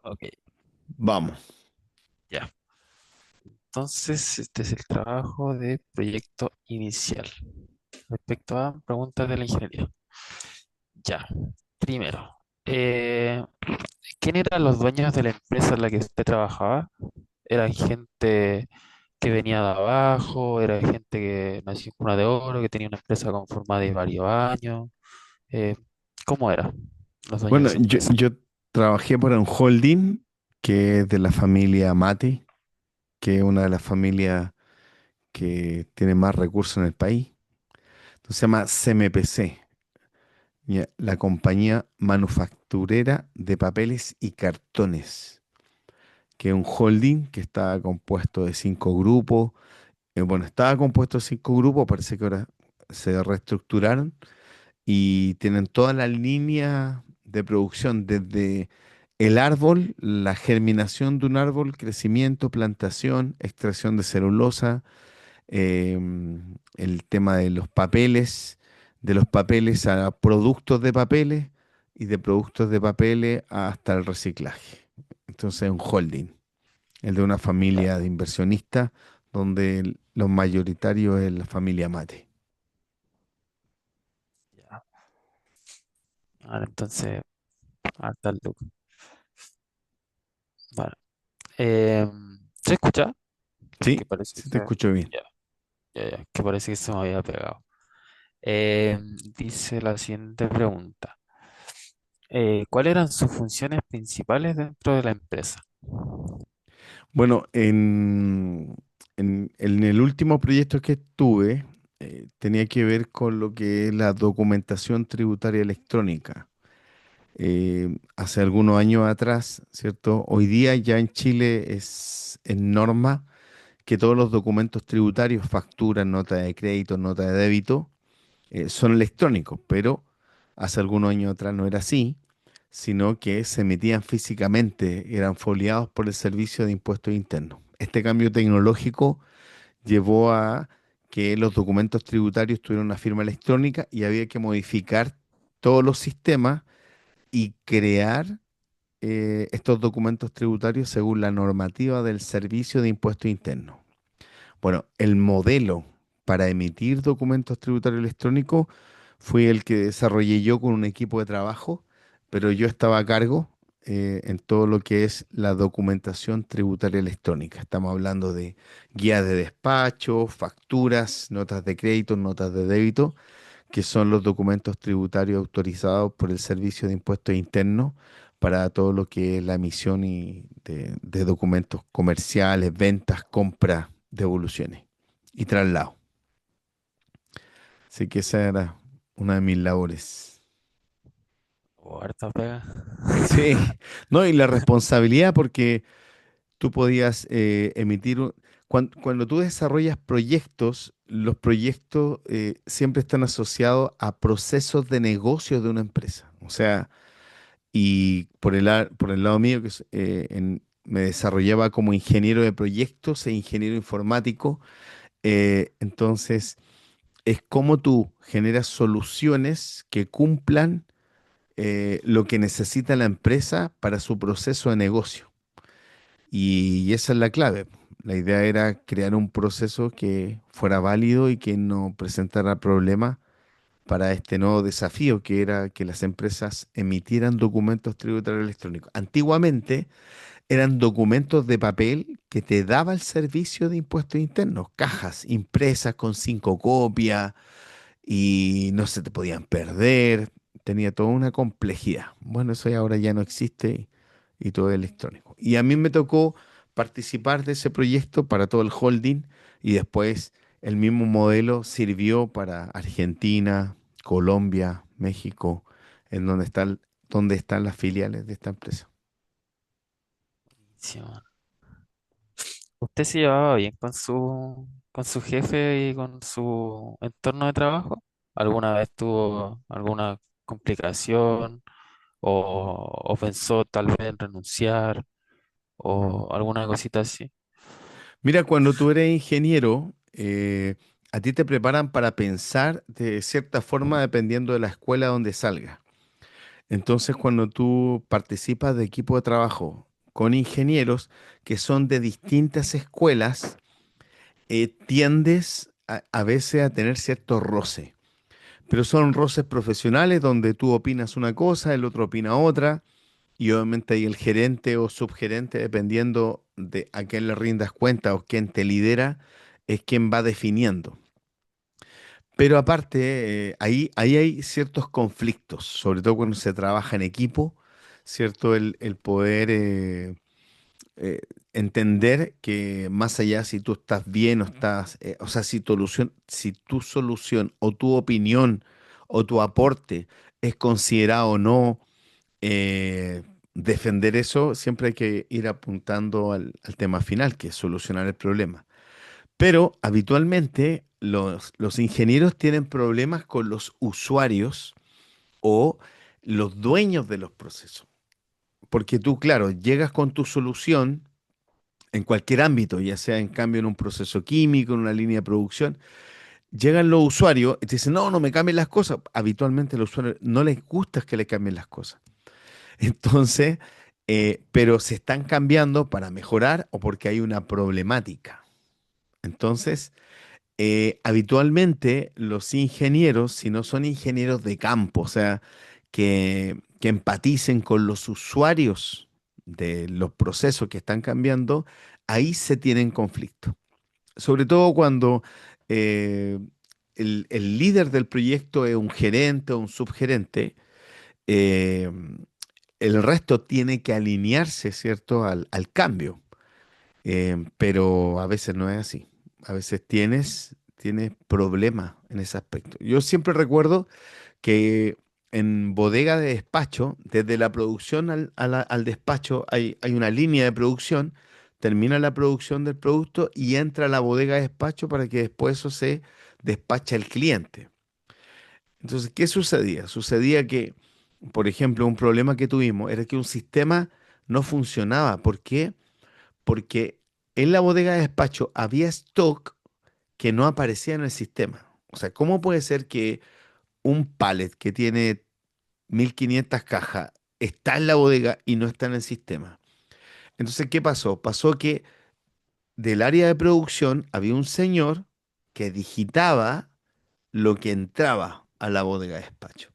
Ok, Vamos. ya. Entonces, este es el trabajo de proyecto inicial. Respecto a preguntas de la ingeniería. Ya. Primero, ¿quién eran los dueños de la empresa en la que usted trabajaba? ¿Era gente que venía de abajo? ¿Era gente que nació en cuna de oro, que tenía una empresa conformada de varios años? Eh, ¿Cómo eran los dueños de Bueno, su yo, empresa? yo trabajé para un holding que es de la familia Mati, que es una de las familias que tiene más recursos en el país. Entonces se llama CMPC, ya, la compañía manufacturera de papeles y cartones, que es un holding que está compuesto de 5 grupos. Bueno, estaba compuesto de 5 grupos, parece que ahora se reestructuraron y tienen toda la línea de producción desde el árbol, la germinación de un árbol, crecimiento, plantación, extracción de celulosa, el tema de los papeles a productos de papeles y de productos de papeles hasta el reciclaje. Entonces, un holding, el de una Ya, familia de inversionistas donde los mayoritarios es la familia Mate. ya. Ahora entonces, hasta el look. Vale. ¿Se escucha? Sí, Que parece que sí te escucho bien. ya, que parece que se me había pegado. Dice la siguiente pregunta. ¿Cuáles eran sus funciones principales dentro de la empresa? Bueno, en el último proyecto que estuve, tenía que ver con lo que es la documentación tributaria electrónica. Hace algunos años atrás, ¿cierto? Hoy día ya en Chile es en norma que todos los documentos tributarios, facturas, nota de crédito, nota de débito, son electrónicos, pero hace algunos años atrás no era así, sino que se emitían físicamente, eran foliados por el Servicio de Impuestos Internos. Este cambio tecnológico llevó a que los documentos tributarios tuvieran una firma electrónica y había que modificar todos los sistemas y crear estos documentos tributarios según la normativa del Servicio de Impuestos Internos. Bueno, el modelo para emitir documentos tributarios electrónicos fue el que desarrollé yo con un equipo de trabajo, pero yo estaba a cargo en todo lo que es la documentación tributaria electrónica. Estamos hablando de guías de despacho, facturas, notas de crédito, notas de débito, que son los documentos tributarios autorizados por el Servicio de Impuestos Internos para todo lo que es la emisión de documentos comerciales, ventas, compras, devoluciones y traslado. Así que esa era una de mis labores. ¿O harta pega? Sí, no, y la responsabilidad porque tú podías cuando tú desarrollas proyectos, los proyectos siempre están asociados a procesos de negocio de una empresa. O sea, y por el lado mío, me desarrollaba como ingeniero de proyectos e ingeniero informático, entonces es como tú generas soluciones que cumplan lo que necesita la empresa para su proceso de negocio. Y esa es la clave. La idea era crear un proceso que fuera válido y que no presentara problemas para este nuevo desafío, que era que las empresas emitieran documentos tributarios electrónicos. Antiguamente eran documentos de papel que te daba el servicio de impuestos internos, cajas impresas con 5 copias y no se te podían perder, tenía toda una complejidad. Bueno, eso ya ahora ya no existe y todo es electrónico. Y a mí me tocó participar de ese proyecto para todo el holding y después el mismo modelo sirvió para Argentina, Colombia, México, en donde están las filiales de esta empresa. Sí, man. ¿Usted se llevaba bien con su jefe y con su entorno de trabajo? ¿Alguna vez tuvo alguna complicación o pensó tal vez en renunciar o alguna cosita así? Mira, cuando tú eres ingeniero, a ti te preparan para pensar de cierta forma dependiendo de la escuela donde salgas. Entonces, cuando tú participas de equipo de trabajo con ingenieros que son de distintas escuelas, tiendes a veces a tener cierto roce, pero son roces profesionales donde tú opinas una cosa, el otro opina otra, y obviamente ahí el gerente o subgerente, dependiendo de a quién le rindas cuenta o quién te lidera, es quien va definiendo. Pero aparte, ahí hay ciertos conflictos, sobre todo cuando se trabaja en equipo, ¿cierto? El poder eh, entender que más allá si tú estás bien o estás, o sea, si tu solución o tu opinión o tu aporte es considerado o no, defender eso, siempre hay que ir apuntando al tema final, que es solucionar el problema. Pero habitualmente los ingenieros tienen problemas con los usuarios o los dueños de los procesos. Porque tú, claro, llegas con tu solución en cualquier ámbito, ya sea en cambio en un proceso químico, en una línea de producción, llegan los usuarios y te dicen, no, no me cambien las cosas. Habitualmente a los usuarios no les gusta que le cambien las cosas. Entonces, pero se están cambiando para mejorar o porque hay una problemática. Entonces, habitualmente los ingenieros, si no son ingenieros de campo, o sea, que empaticen con los usuarios de los procesos que están cambiando, ahí se tienen conflictos. Sobre todo cuando eh, el líder del proyecto es un gerente o un subgerente, eh, el resto tiene que alinearse, ¿cierto?, al cambio. Pero a veces no es así. A veces tienes problemas en ese aspecto. Yo siempre recuerdo que en bodega de despacho, desde la producción al despacho, hay una línea de producción, termina la producción del producto y entra a la bodega de despacho para que después eso se despache al cliente. Entonces, ¿qué sucedía? Sucedía que, por ejemplo, un problema que tuvimos era que un sistema no funcionaba. ¿Por qué? Porque en la bodega de despacho había stock que no aparecía en el sistema. O sea, ¿cómo puede ser que un pallet que tiene 1500 cajas está en la bodega y no está en el sistema? Entonces, ¿qué pasó? Pasó que del área de producción había un señor que digitaba lo que entraba a la bodega de despacho.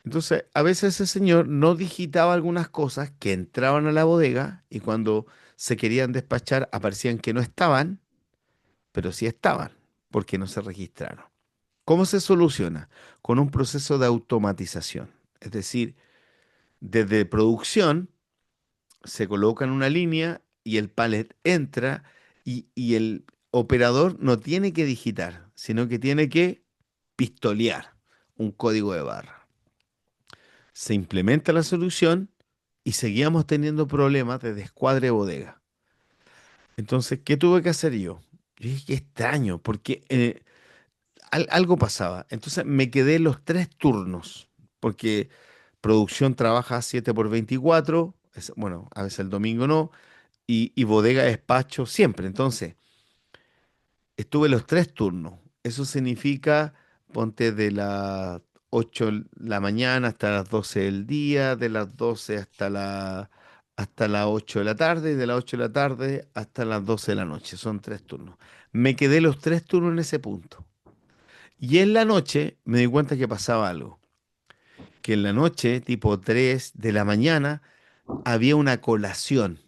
Entonces, a veces ese señor no digitaba algunas cosas que entraban a la bodega y cuando se querían despachar aparecían que no estaban, pero sí estaban, porque no se registraron. ¿Cómo se soluciona? Con un proceso de automatización. Es decir, desde producción se coloca en una línea y el pallet entra y el operador no tiene que digitar, sino que tiene que pistolear un código de barra. Se implementa la solución y seguíamos teniendo problemas de descuadre de bodega. Entonces, ¿qué tuve que hacer yo? Yo dije, qué extraño, porque algo pasaba. Entonces me quedé los tres turnos, porque producción trabaja 7 por 24, bueno, a veces el domingo no, y bodega despacho siempre. Entonces, estuve los tres turnos. Eso significa, ponte de las 8 de la mañana hasta las 12 del día, de las 12 hasta las 8 de la tarde, y de las 8 de la tarde hasta las 12 de la noche. Son tres turnos. Me quedé los tres turnos en ese punto. Y en la noche me di cuenta que pasaba algo. Que en la noche, tipo 3 de la mañana, había una colación.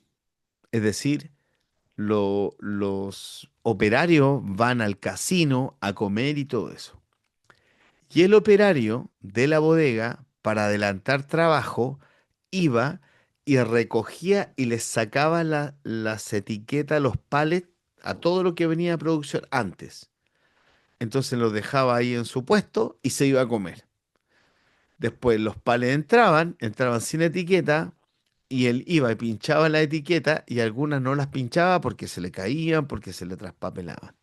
Es decir, los operarios van al casino a comer y todo eso. Y el operario de la bodega, para adelantar trabajo, iba y recogía y les sacaba las etiquetas, los pallets, a todo lo que venía a producción antes. Entonces los dejaba ahí en su puesto y se iba a comer. Después los pallets entraban sin etiqueta y él iba y pinchaba la etiqueta y algunas no las pinchaba porque se le caían, porque se le traspapelaban.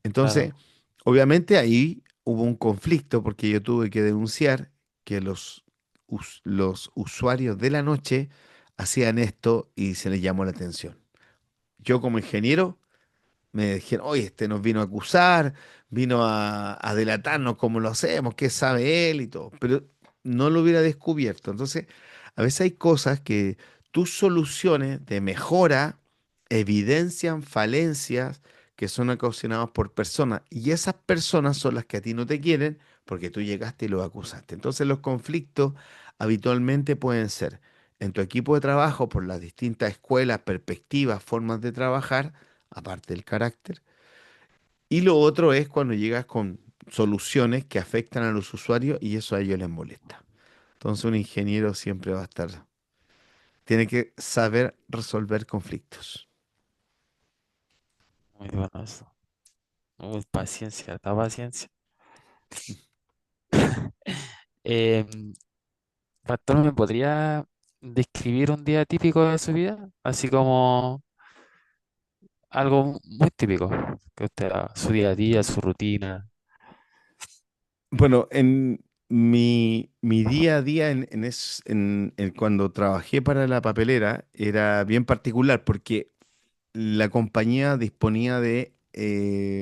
Entonces, Claro. obviamente ahí hubo un conflicto porque yo tuve que denunciar que los usuarios de la noche hacían esto y se les llamó la atención. Yo como ingeniero me dijeron, oye, este nos vino a acusar, vino a delatarnos cómo lo hacemos, qué sabe él y todo, pero no lo hubiera descubierto. Entonces, a veces hay cosas que tus soluciones de mejora evidencian falencias que son ocasionadas por personas y esas personas son las que a ti no te quieren porque tú llegaste y los acusaste. Entonces los conflictos habitualmente pueden ser en tu equipo de trabajo por las distintas escuelas, perspectivas, formas de trabajar, aparte del carácter. Y lo otro es cuando llegas con soluciones que afectan a los usuarios y eso a ellos les molesta. Entonces un ingeniero siempre va a estar, tiene que saber resolver conflictos. Muy bueno eso. Uy, paciencia, da paciencia. Em, Pastor, ¿me podría describir un día típico de su vida? Así como algo muy típico que usted haga, su día a día, su rutina. Bueno, en mi día a día cuando trabajé para la papelera era bien particular porque la compañía disponía de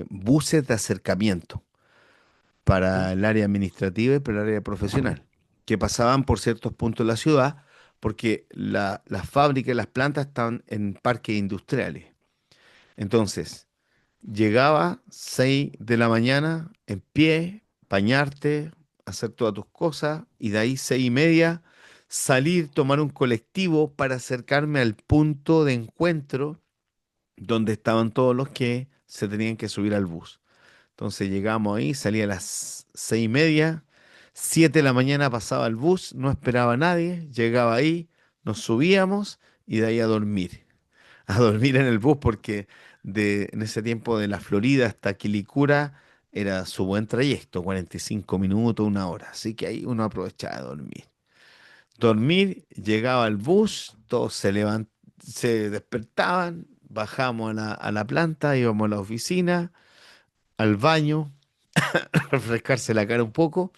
buses de acercamiento para ¿Ya? el área administrativa y para el área profesional, que pasaban por ciertos puntos de la ciudad porque las fábricas y las plantas estaban en parques industriales. Entonces, llegaba 6 de la mañana en pie, bañarte, hacer todas tus cosas y de ahí 6:30 salir, tomar un colectivo para acercarme al punto de encuentro donde estaban todos los que se tenían que subir al bus. Entonces llegamos ahí, salía a las 6:30, 7 de la mañana pasaba el bus, no esperaba a nadie, llegaba ahí, nos subíamos y de ahí a dormir. A dormir en el bus porque en ese tiempo de la Florida hasta Quilicura era su buen trayecto, 45 minutos, 1 hora. Así que ahí uno aprovechaba de dormir. Dormir, llegaba el bus, todos se despertaban, bajamos a la planta, íbamos a la oficina, al baño, refrescarse la cara un poco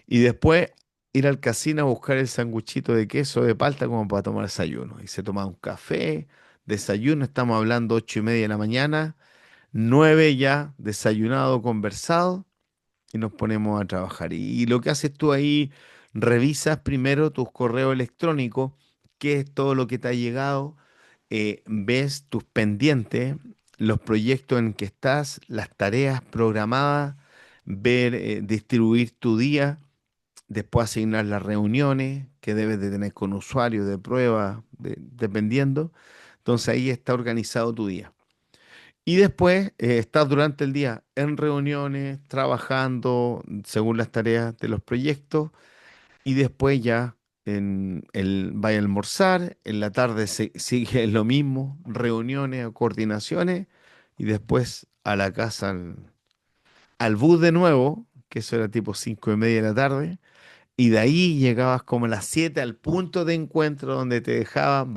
y después ir al casino a buscar el sanguchito de queso de palta como para tomar desayuno. Y se tomaba un café, desayuno, estamos hablando 8:30 de la mañana, 9 ya desayunado, conversado y nos ponemos a trabajar. Y lo que haces tú ahí, revisas primero tus correos electrónicos, qué es todo lo que te ha llegado, ves tus pendientes, los proyectos en que estás, las tareas programadas, ver, distribuir tu día, después asignar las reuniones que debes de tener con usuarios de prueba, dependiendo. Entonces ahí está organizado tu día. Y después estás durante el día en reuniones, trabajando según las tareas de los proyectos y después ya vaya a almorzar, en la tarde sigue lo mismo, reuniones o coordinaciones y después a la casa al bus de nuevo, que eso era tipo 5:30 de la tarde, y de ahí llegabas como a las 7 al punto de encuentro donde te dejaban,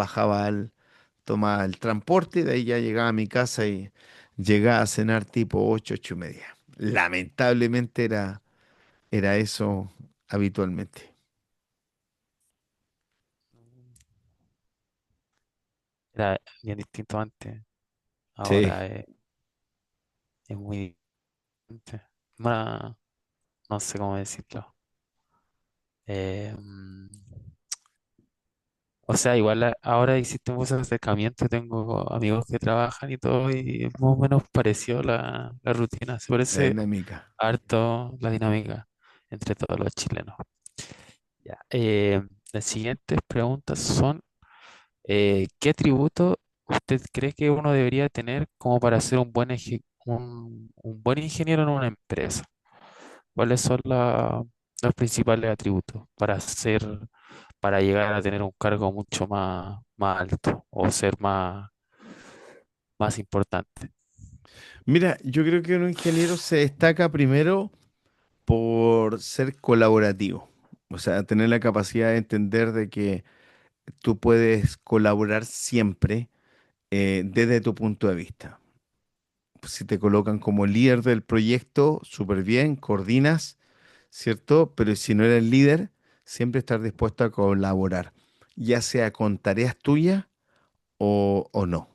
tomaba el transporte, de ahí ya llegaba a mi casa y llegaba a cenar tipo 8:30. Lamentablemente era eso habitualmente. Era bien distinto antes, Sí, ahora es muy distinto. Bueno, no sé cómo decirlo. Eh, mm, o sea, igual ahora existen muchos acercamientos, tengo amigos que trabajan y todo, y es más o menos pareció la rutina. Se la parece dinámica. harto la dinámica entre todos los chilenos. Ya. Las siguientes preguntas son, ¿qué atributo usted cree que uno debería tener como para ser un buen ingeniero en una empresa? ¿Cuáles son los principales atributos para llegar a tener un cargo mucho más alto o ser más importante? Mira, yo creo que un ingeniero se destaca primero por ser colaborativo. O sea, tener la capacidad de entender de que tú puedes colaborar siempre desde tu punto de vista. Si te colocan como líder del proyecto, súper bien, coordinas, ¿cierto? Pero si no eres líder, siempre estar dispuesto a colaborar, ya sea con tareas tuyas o no.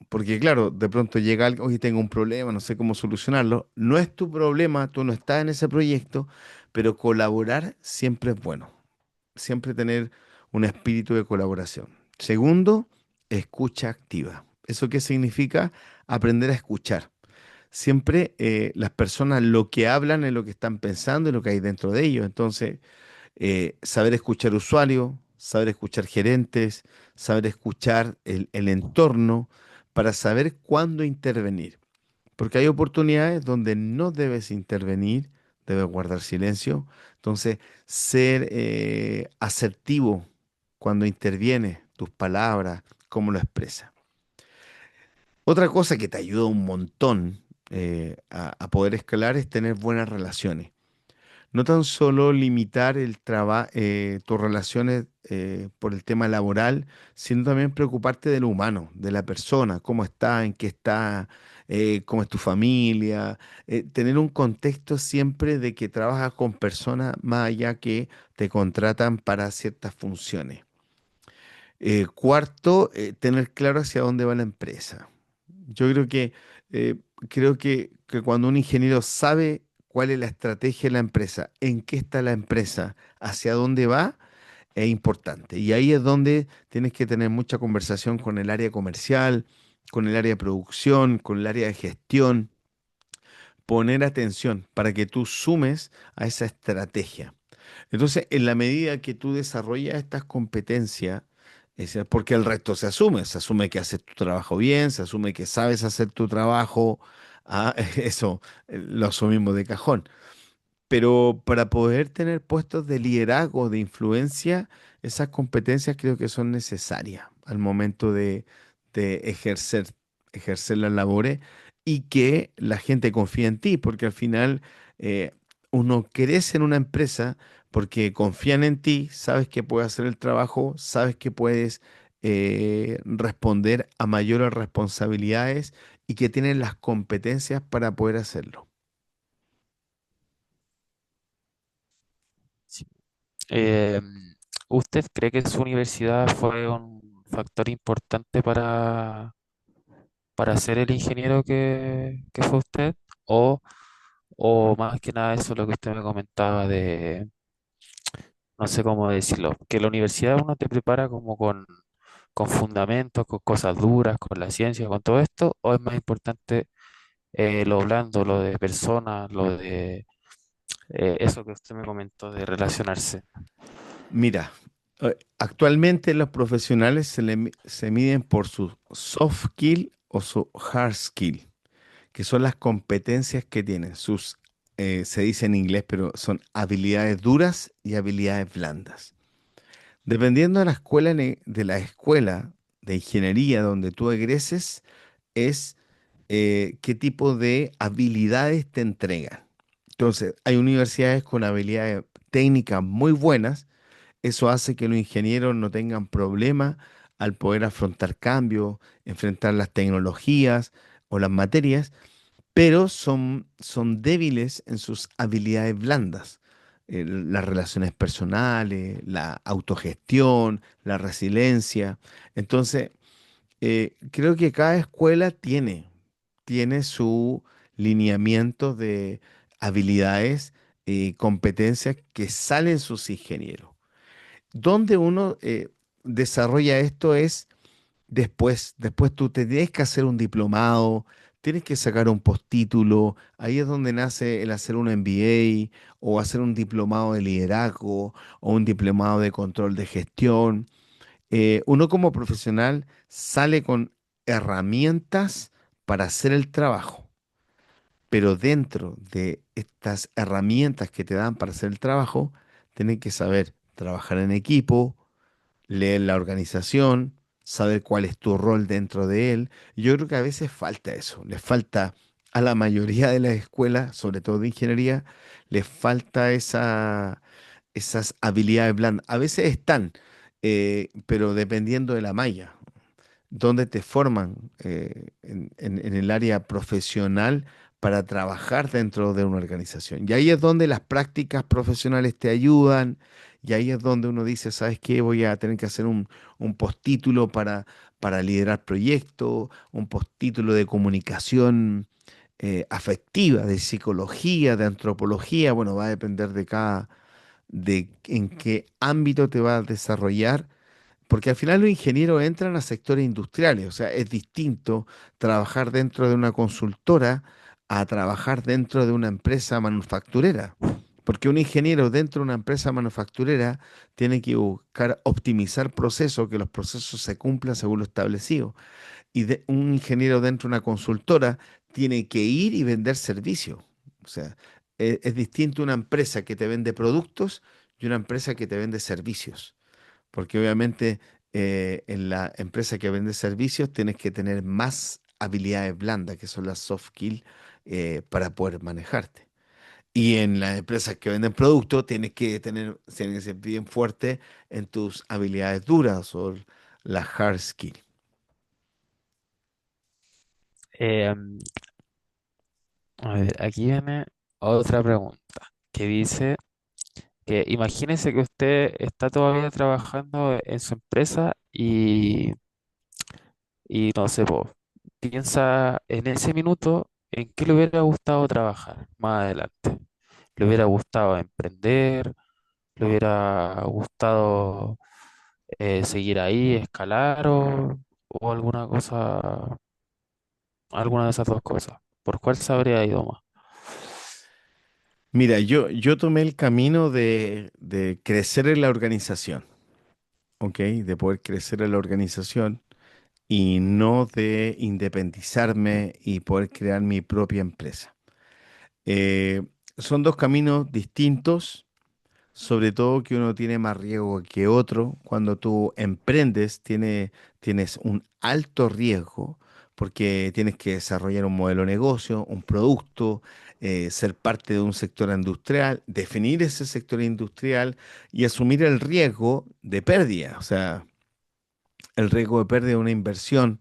Porque claro, de pronto llega alguien, oye, tengo un problema, no sé cómo solucionarlo. No es tu problema, tú no estás en ese proyecto, pero colaborar siempre es bueno. Siempre tener un espíritu de colaboración. Segundo, escucha activa. ¿Eso qué significa? Aprender a escuchar. Siempre las personas lo que hablan es lo que están pensando y lo que hay dentro de ellos. Entonces, saber escuchar usuarios, saber escuchar gerentes, saber escuchar el entorno para saber cuándo intervenir. Porque hay oportunidades donde no debes intervenir, debes guardar silencio. Entonces, ser asertivo cuando interviene, tus palabras, cómo lo expresas. Otra cosa que te ayuda un montón a poder escalar es tener buenas relaciones. No tan solo limitar tus relaciones por el tema laboral, sino también preocuparte de lo humano, de la persona, cómo está, en qué está, cómo es tu familia. Tener un contexto siempre de que trabajas con personas más allá que te contratan para ciertas funciones. Cuarto, tener claro hacia dónde va la empresa. Yo eh, creo que cuando un ingeniero sabe cuál es la estrategia de la empresa, en qué está la empresa, hacia dónde va, es importante. Y ahí es donde tienes que tener mucha conversación con el área comercial, con el área de producción, con el área de gestión, poner atención para que tú sumes a esa estrategia. Entonces, en la medida que tú desarrollas estas competencias, porque el resto se asume que haces tu trabajo bien, se asume que sabes hacer tu trabajo, eso lo asumimos de cajón. Pero para poder tener puestos de liderazgo, de influencia, esas competencias creo que son necesarias al momento de ejercer las labores y que la gente confíe en ti, porque al final eh, uno crece en una empresa porque confían en ti, sabes que puedes hacer el trabajo, sabes que puedes responder a mayores responsabilidades y que tienes las competencias para poder hacerlo. Sí. Eh, ¿Usted cree que su universidad fue un factor importante para ser el ingeniero que fue usted? ¿O, o más que nada eso lo que usted me comentaba de, no sé cómo decirlo, que la universidad uno te prepara como con fundamentos, con cosas duras, con la ciencia, con todo esto? ¿O es más importante lo blando, lo de personas, lo de eso que usted me comentó de relacionarse? Mira, actualmente los profesionales se miden por su soft skill o su hard skill, que son las competencias que tienen. Se dice en inglés, pero son habilidades duras y habilidades blandas. Dependiendo de la escuela de ingeniería donde tú egreses, es qué tipo de habilidades te entregan. Entonces, hay universidades con habilidades técnicas muy buenas. Eso hace que los ingenieros no tengan problema al poder afrontar cambios, enfrentar las tecnologías o las materias, pero son débiles en sus habilidades blandas. Las relaciones personales, la autogestión, la resiliencia. Entonces, creo que cada escuela tiene su lineamiento de habilidades y competencias que salen sus ingenieros. Donde uno desarrolla esto es después tú te tienes que hacer un diplomado, tienes que sacar un postítulo, ahí es donde nace el hacer un MBA o hacer un diplomado de liderazgo o un diplomado de control de gestión. Uno como profesional sale con herramientas para hacer el trabajo, pero dentro de estas herramientas que te dan para hacer el trabajo, tienes que saber trabajar en equipo, leer la organización, saber cuál es tu rol dentro de él. Yo creo que a veces falta eso, les falta a la mayoría de las escuelas, sobre todo de ingeniería, les falta esas habilidades blandas. A veces están, pero dependiendo de la malla donde te forman en el área profesional para trabajar dentro de una organización. Y ahí es donde las prácticas profesionales te ayudan, y ahí es donde uno dice, ¿sabes qué? Voy a tener que hacer un postítulo para liderar proyectos, un postítulo de comunicación afectiva, de psicología, de antropología. Bueno, va a depender de en qué ámbito te va a desarrollar, Porque al final los ingenieros entran a sectores industriales, o sea, es distinto trabajar dentro de una consultora a trabajar dentro de una empresa manufacturera. Porque un ingeniero dentro de una empresa manufacturera tiene que buscar optimizar procesos, que los procesos se cumplan según lo establecido. Un ingeniero dentro de una consultora tiene que ir y vender servicios. O sea, es distinto una empresa que te vende productos y una empresa que te vende servicios. Porque obviamente en la empresa que vende servicios tienes que tener más habilidades blandas, que son las soft skills, para poder manejarte. Y en las empresas que venden productos tienes que ser bien fuerte en tus habilidades duras o las hard skills. Eh, a ver, aquí viene otra pregunta que dice que imagínese que usted está todavía trabajando en su empresa y no sé, po, piensa en ese minuto en qué le hubiera gustado trabajar más adelante. ¿Le hubiera gustado emprender? ¿Le hubiera gustado seguir ahí, escalar o alguna de esas dos cosas? ¿Por cuál se habría ido más? Mira, yo tomé el camino de crecer en la organización, ¿ok? De poder crecer en la organización y no de independizarme y poder crear mi propia empresa. Eh, Son dos caminos distintos, sobre todo que uno tiene más riesgo que otro. Cuando tú emprendes, tienes un alto riesgo porque tienes que desarrollar un modelo de negocio, un producto, ser parte de un sector industrial, definir ese sector industrial y asumir el riesgo de pérdida, o sea, el riesgo de pérdida de una inversión.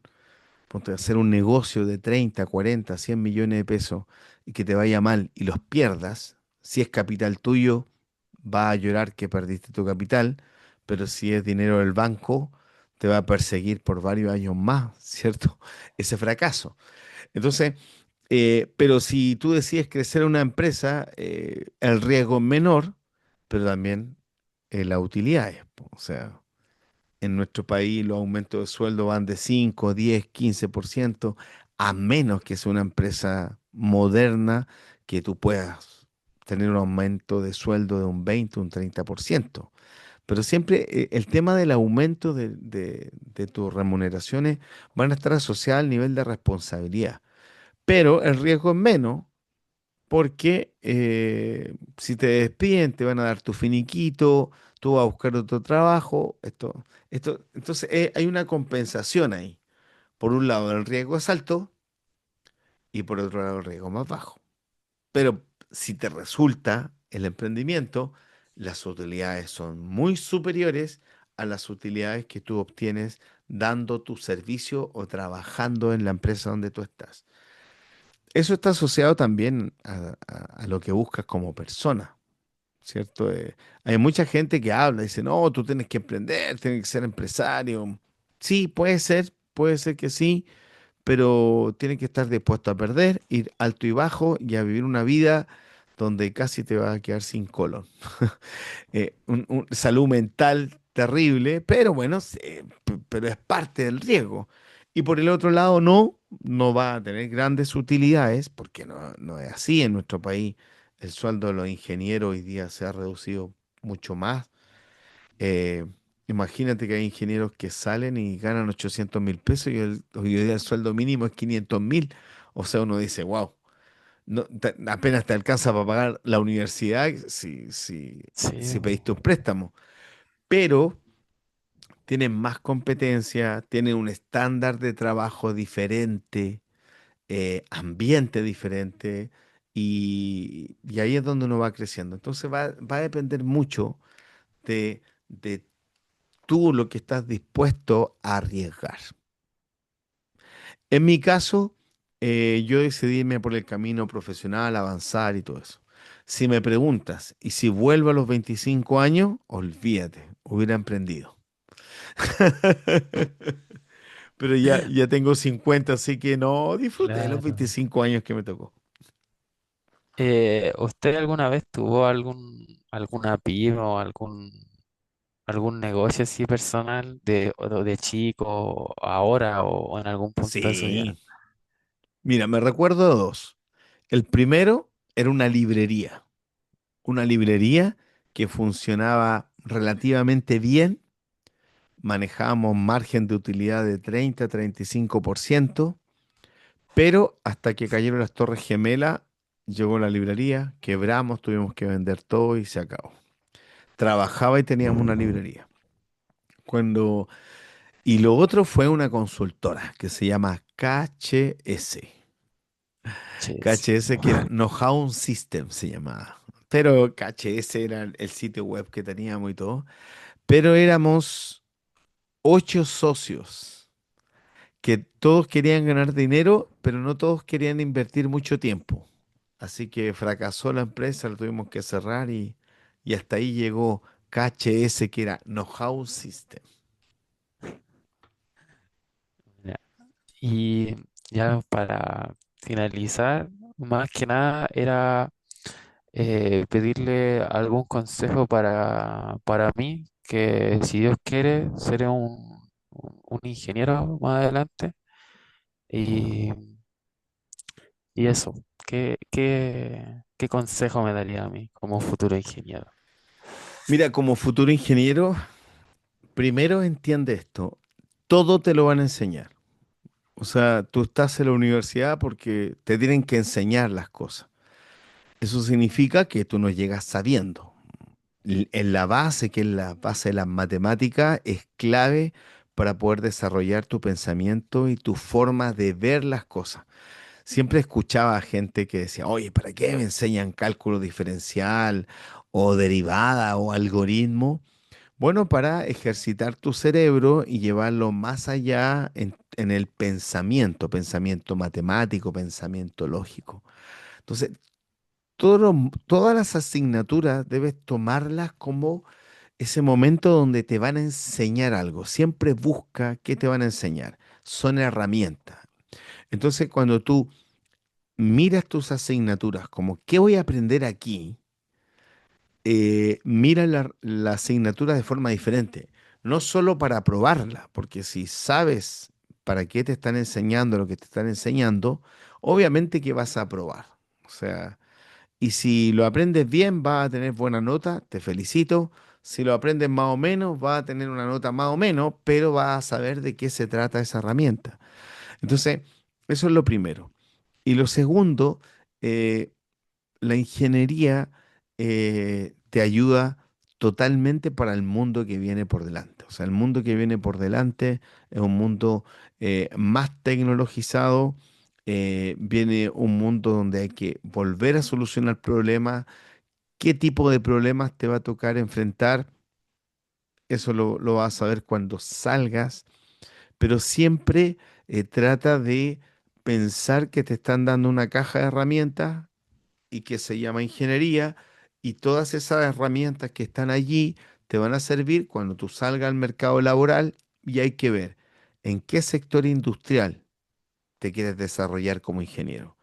Ponte a hacer un negocio de 30, 40, 100 millones de pesos y que te vaya mal y los pierdas, si es capital tuyo, va a llorar que perdiste tu capital, pero si es dinero del banco, te va a perseguir por varios años más, ¿cierto? Ese fracaso. Entonces, pero si tú decides crecer una empresa, el riesgo es menor, pero también las utilidades, po. O sea, en nuestro país los aumentos de sueldo van de 5, 10, 15%, a menos que sea una empresa moderna que tú puedas tener un aumento de sueldo de un 20, un 30%. Pero siempre el tema del aumento de tus remuneraciones van a estar asociadas al nivel de responsabilidad. Pero el riesgo es menos porque si te despiden, te van a dar tu finiquito, tú vas a buscar otro trabajo. Entonces hay una compensación ahí. Por un lado, el riesgo es alto y por otro lado, el riesgo es más bajo. Pero si te resulta el emprendimiento, las utilidades son muy superiores a las utilidades que tú obtienes dando tu servicio o trabajando en la empresa donde tú estás. Eso está asociado también a lo que buscas como persona. ¿Cierto? Hay mucha gente que habla, dice, no, tú tienes que emprender, tienes que ser empresario. Sí, puede ser que sí, pero tienes que estar dispuesto a perder, ir alto y bajo y a vivir una vida donde casi te vas a quedar sin colon. Salud mental terrible, pero bueno, pero es parte del riesgo. Y por el otro lado, no va a tener grandes utilidades, porque no es así en nuestro país. El sueldo de los ingenieros hoy día se ha reducido mucho más. Eh, Imagínate que hay ingenieros que salen y ganan 800.000 pesos y hoy día el sueldo mínimo es 500.000. O sea, uno dice, wow, apenas te alcanza para pagar la universidad Sí, si pediste un préstamo. Pero tienen más competencia, tienen un estándar de trabajo diferente, ambiente diferente, y ahí es donde uno va creciendo. Entonces va a depender mucho de tú lo que estás dispuesto a arriesgar. En mi caso, yo decidí irme por el camino profesional, avanzar y todo eso. Si me preguntas, ¿y si vuelvo a los 25 años? Olvídate, hubiera emprendido. Pero ya tengo 50, así que no disfruté de los claro. 25 años que me tocó. ¿Usted alguna vez tuvo alguna pyme o algún negocio así personal de chico, ahora o en algún punto de su vida? Sí. Mira, me recuerdo de dos. El primero era una librería que funcionaba relativamente bien, manejábamos margen de utilidad de 30-35%, pero hasta que cayeron las Torres Gemelas, llegó la librería, quebramos, tuvimos que vender todo y se acabó. Trabajaba y teníamos una librería. Cuando... Y lo otro fue una consultora que se llama KHS. Chess. KHS que era Know-How System se llamaba. Pero KHS era el sitio web que teníamos y todo. Pero éramos 8 socios que todos querían ganar dinero, pero no todos querían invertir mucho tiempo. Así que fracasó la empresa, la tuvimos que cerrar y hasta ahí llegó KHS, que era Know-How System. Ya. Y ya para finalizar, más que nada era pedirle algún consejo para mí, que si Dios quiere, seré un ingeniero más adelante. Y, y eso, ¿qué consejo me daría a mí como futuro ingeniero? Mira, como futuro ingeniero, primero entiende esto, todo te lo van a enseñar. O sea, tú estás en la universidad porque te tienen que enseñar las cosas. Eso significa que tú no llegas sabiendo. En la base, que es la base de las matemáticas, es clave para poder desarrollar tu pensamiento y tu forma de ver las cosas. Siempre escuchaba a gente que decía, oye, ¿para qué me enseñan cálculo diferencial o derivada o algoritmo? Bueno, para ejercitar tu cerebro y llevarlo más allá en el pensamiento, pensamiento matemático, pensamiento lógico. Entonces, todas las asignaturas debes tomarlas como ese momento donde te van a enseñar algo. Siempre busca qué te van a enseñar. Son herramientas. Entonces, cuando tú miras tus asignaturas como, ¿qué voy a aprender aquí? Mira la asignatura de forma diferente. No solo para aprobarla, porque si sabes para qué te están enseñando lo que te están enseñando, obviamente que vas a aprobar. O sea, y si lo aprendes bien, vas a tener buena nota, te felicito. Si lo aprendes más o menos, vas a tener una nota más o menos, pero vas a saber de qué se trata esa herramienta. Entonces, eso es lo primero. Y lo segundo, eh, la ingeniería te ayuda totalmente para el mundo que viene por delante. O sea, el mundo que viene por delante es un mundo más tecnologizado, viene un mundo donde hay que volver a solucionar problemas. ¿Qué tipo de problemas te va a tocar enfrentar? Eso lo vas a ver cuando salgas, pero siempre trata de pensar que te están dando una caja de herramientas y que se llama ingeniería, y todas esas herramientas que están allí te van a servir cuando tú salgas al mercado laboral y hay que ver en qué sector industrial te quieres desarrollar como ingeniero.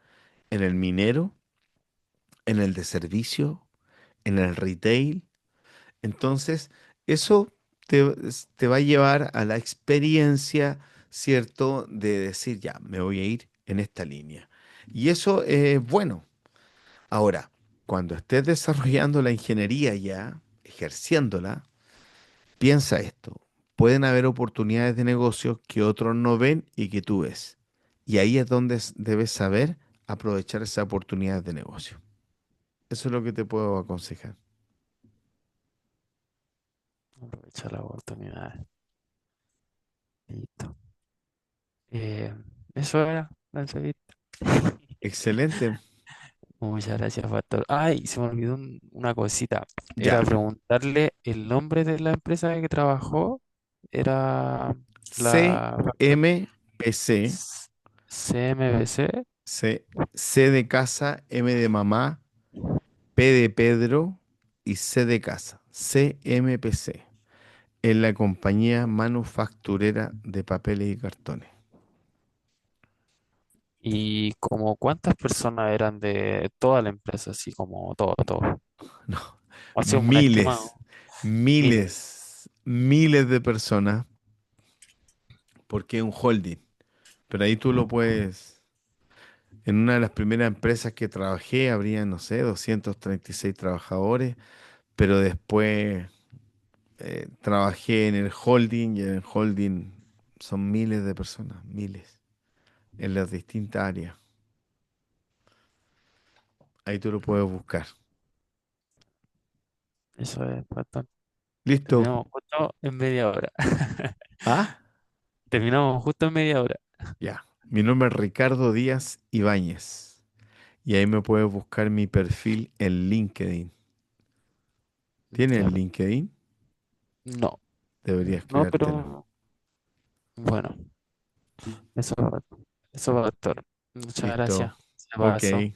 ¿En el minero? ¿En el de servicio? ¿En el retail? Entonces, eso te va a llevar a la experiencia, ¿cierto? De decir, ya, me voy a ir en esta línea. Y eso es bueno. Ahora, cuando estés desarrollando la ingeniería ya, ejerciéndola, piensa esto. Pueden haber oportunidades de negocio que otros no ven y que tú ves. Y ahí es donde debes saber aprovechar esas oportunidades de negocio. Eso es lo que te puedo aconsejar. Aprovechar la oportunidad. Listo. Eh, Eso era la entrevista. Excelente. Muchas gracias, Pastor. Ay, se me olvidó una cosita. Era Ya. preguntarle el nombre de la empresa en que trabajó. Era la CMPC, CMBC. C de casa, M de mamá, P de Pedro y C de casa. CMPC. En la compañía manufacturera de papeles y cartones. Y como cuántas personas eran de toda la empresa, así como todo, todo. No, O sea, un miles, estimado. Miles. miles. miles de personas porque es un holding. Pero ahí tú lo puedes. En una de las primeras empresas que trabajé, habría, no sé, 236 trabajadores, pero después trabajé en el holding y en el holding son miles de personas, miles, en las distintas áreas. Ahí tú lo puedes buscar. Eso es bastante. Listo. Terminamos justo en media hora. Ah, Terminamos justo en media hora. ya. Mi nombre es Ricardo Díaz Ibáñez. Y ahí me puedes buscar mi perfil en LinkedIn. ¿Tienes Ya. LinkedIn? No, Deberías no, creártelo. pero bueno, eso, eso va a estar. Muchas Listo. gracias. Se Ok. pasó.